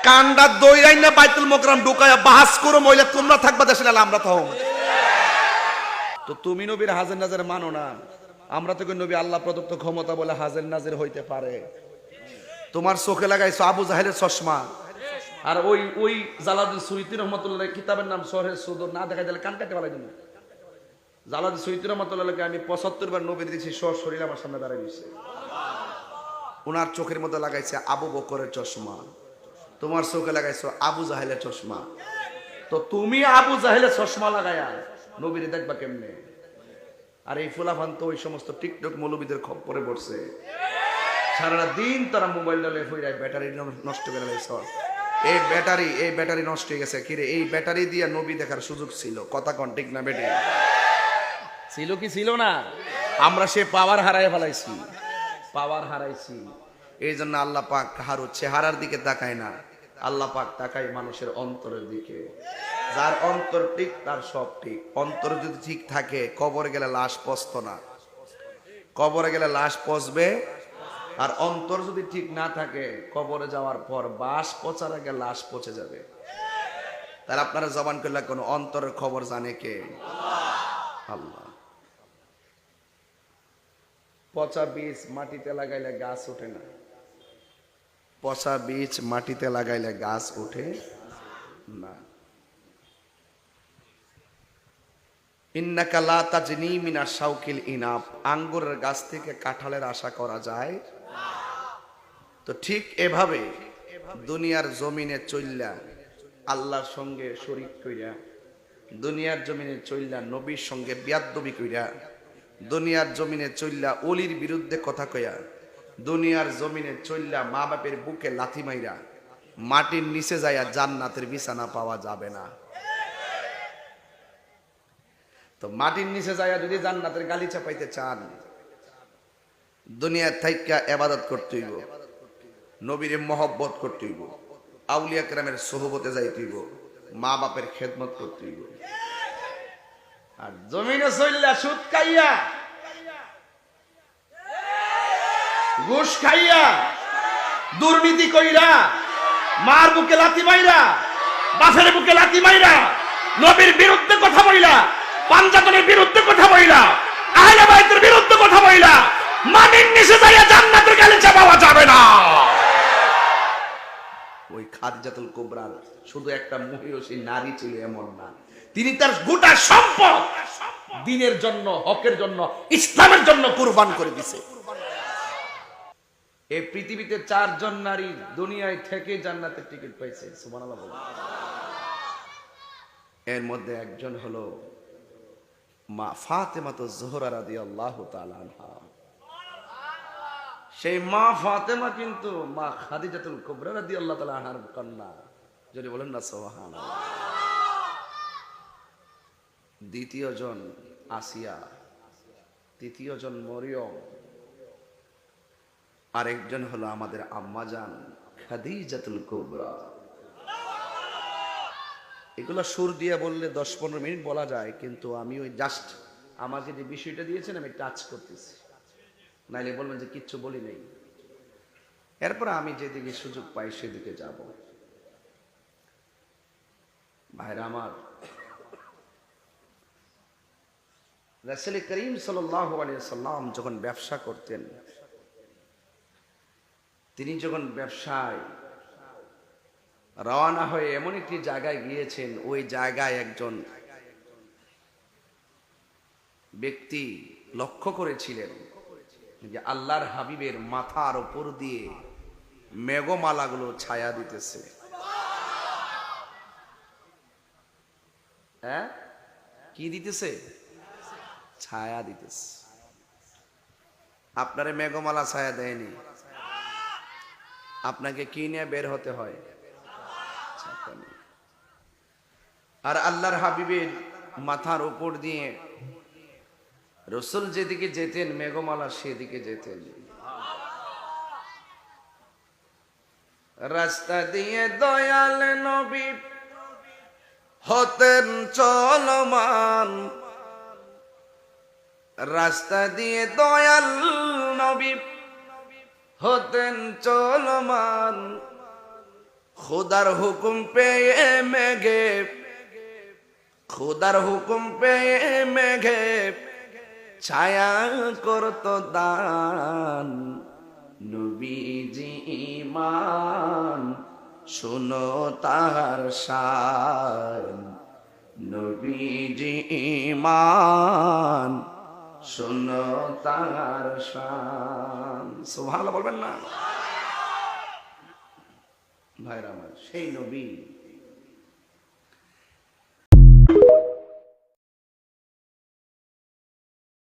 কান্ডা দইরাই না বাইতুল মোকরাম ঢুকায়া বাহাস করো মহিলা তোমরা থাকবা দেশে না আমরা থাকব। তো তুমি নবীর হাজির নাজির মানো না, আমরা তো নবী আল্লাহ প্রদত্ত ক্ষমতা বলে হাজির নাজির হইতে পারে। তোমার চোখে লাগাইছো আবু জাহেলের চশমা, আর ওই ওই জালালউদ্দিন সুয়ুতী রহমাতুল্লাহ কিতাবের নাম শরহে সুদূর না দেখা দিলে কান কাটতে পালাই দিন। জালালউদ্দিন সুয়ুতী রহমাতুল্লাহকে আমি 75 বার নবীর দেখছি শরীর আমার সামনে দাঁড়ায় দিয়েছে। ওনার চোখের মধ্যে লাগাইছে আবু বকরের চশমা, তোমার চোখে লাগাইছো আবু জাহেলের চশমা। তো তুমি আবু জাহেলের চশমা লাগায়া নবীরে দেখবা কেমনে? আর এই ফুলাফান তো ওই সমস্ত টিকটক মৌলবীদের খপ্পরে পড়ছে, সারা দিন তারা মোবাইল ডালে ফিরায় ব্যাটারি নষ্ট করে লাইছ। এই ব্যাটারি নষ্ট হয়ে গেছে। কিরে, এই ব্যাটারি দিয়ে নবী দেখার সুযোগ ছিল, কথা কন ঠিক না বেটে? ছিল কি ছিল না? আমরা সে পাওয়ার হারাই ফেলাইছি, পাওয়ার হারাইছি। এই জন্য আল্লাহ পাক কারো চেহারার দিকে তাকায় না, আল্লাহ পাক তাকায় মানুষের অন্তরের দিকে। যার অন্তর ঠিক তার সব ঠিক। অন্তর যদি ঠিক থাকে কবরে গেলে লাশ পচত না, কবরে গেলে লাশ পচবে। আর অন্তর যদি ঠিক না থাকে কবরে যাওয়ার পর বাস পচার আগে লাশ পচে যাবে। তাহলে আপনারা জবান করলে কোন অন্তরের খবর জানে কে? আল্লাহ। পচা বীজ মাটিতে লাগাইলে গাছ ওঠে না, পচা বীজ মাটিতে লাগাইলে গাছ ওঠে না। ইন্নাকা লা তাজনি মিনাশ শাউকিল ইনাব, আঙ্গুরের গাছ থেকে কাঁঠালের আশা করা যায়। তো ঠিক এভাবে দুনিয়ার জমিনে চইল্লা আল্লাহর সঙ্গে শরীক কইরা, দুনিয়ার জমিনে চইল্লা নবীর সঙ্গে বিয়াদবি কইরা, দুনিয়ার জমিনে চইল্লা অলির বিরুদ্ধে কথা কইয়া, দুনিয়ার জমিনে চইল্লা মা বাপের বুকে লাথি মাইরা মাটির নিচে যাইয়া জান্নাতের বিছানা পাওয়া যাবে না। তো মাটির নিচে যাইয়া যদি জান্নাতের গালিচা পাইতে চান, দুনিয়ার থাইকা ইবাদত করতে হইব, নবীর মহব্বত করতে হইব, আউলিয়া কেরামের সোহবতে যাইতে হইব, মা বাপের খেদমত করতে হইব। আর জমিনে চইল্লা সুদ খাইয়া, ঘুষ খাইয়া, দুর্নীতি কইরা, মার বুকে লাথি মাইরা, বাপের বুকে লাথি মাইরা, নবীর বিরুদ্ধে কথা বইলা, পাঞ্জাতনের বিরুদ্ধে কথা বইলা, আহলে বাইতের বিরুদ্ধে কথা বইলা মাটির নিচে যাইয়া জান্নাতের গালিচা পাওয়া যাবে না। ওই খাদিজাতুল কুবরার শুধু একটা মহিয়সী নারী ছিল এমন না, তিনি তার গোটা সম্পদ দ্বীনের জন্য, হকের জন্য, ইসলামের জন্য কুরবান করে দিয়েছে। এই পৃথিবীতে 4 জন নারী দুনিয়ায় থেকে জান্নাতের টিকিট পাইছে, সুবহানাল্লাহ বলেন। এর মধ্যে একজন হলো মা ফাতেমাতুজ জোহরা রাদিয়াল্লাহু তাআলা আনহা। সেই মা ফাতেমা কিন্তু মা খাদিজাতুল কুবরা রাদিয়াল্লাহু তাআলা আনহার কন্যা। যদি বলেন না সুবহানাল্লাহ। দ্বিতীয় জন আসিয়া, তৃতীয় জন মরিয়ম, আরেকজন হলো আমাদের আম্মাজান খাদিজাতুল কুবরা। এগুলো সুর দিয়ে বললে 10-15 মিনিট বলা যায়, কিন্তু আমি ওই জাস্ট আমাকে যে বিষয়টা দিয়েছেন আমি টাচ করতেছি, নাইলে বলবেন যে কিচ্ছু বলি নেই। এরপর আমি যেদিকে সুযোগ পাই সেদিকে যাব। ভাইরা আমার, রাসূল করিম সাল্লাল্লাহু আলাইহি ওয়াসাল্লাম যখন ব্যবসা করতেন, তিনি যখন ব্যবসায় রওনা হয়ে এমন একটি জায়গায় গিয়েছেন, ওই জায়গায় একজন ব্যক্তি লক্ষ্য করেছিলেন যে আল্লাহর হাবিবের মাথার উপর দিয়ে মেঘমালাগুলো ছায়া দিতেছে। হ্যাঁ, কি দিতেছে? ছায়া দিতেছে। আপনারে মেঘমালা ছায়া দেয়নি, আপনাকে কি নিয়ে বের হতে হয়? আর আল্লাহর হাবিবের মাথার উপর দিয়ে রাসূল যেদিকে যেতেন মেঘমালা সেদিকে যেতেন। রাস্তা দিয়ে দয়াল নবী হতেন চলমান, রাস্তা দিয়ে দয়াল নবী হতেন চলমান, খোদার হুকুম পেয়ে মেঘে, খোদার হুকুম পেয়ে মেঘে ছায়া করত দান। নবীজি ঈমান শুনো তার শান, নবীজি ঈমান শুনো তার শান। সুবহানাল্লাহ বলবেন না ভাইরা আমার? সেই নবী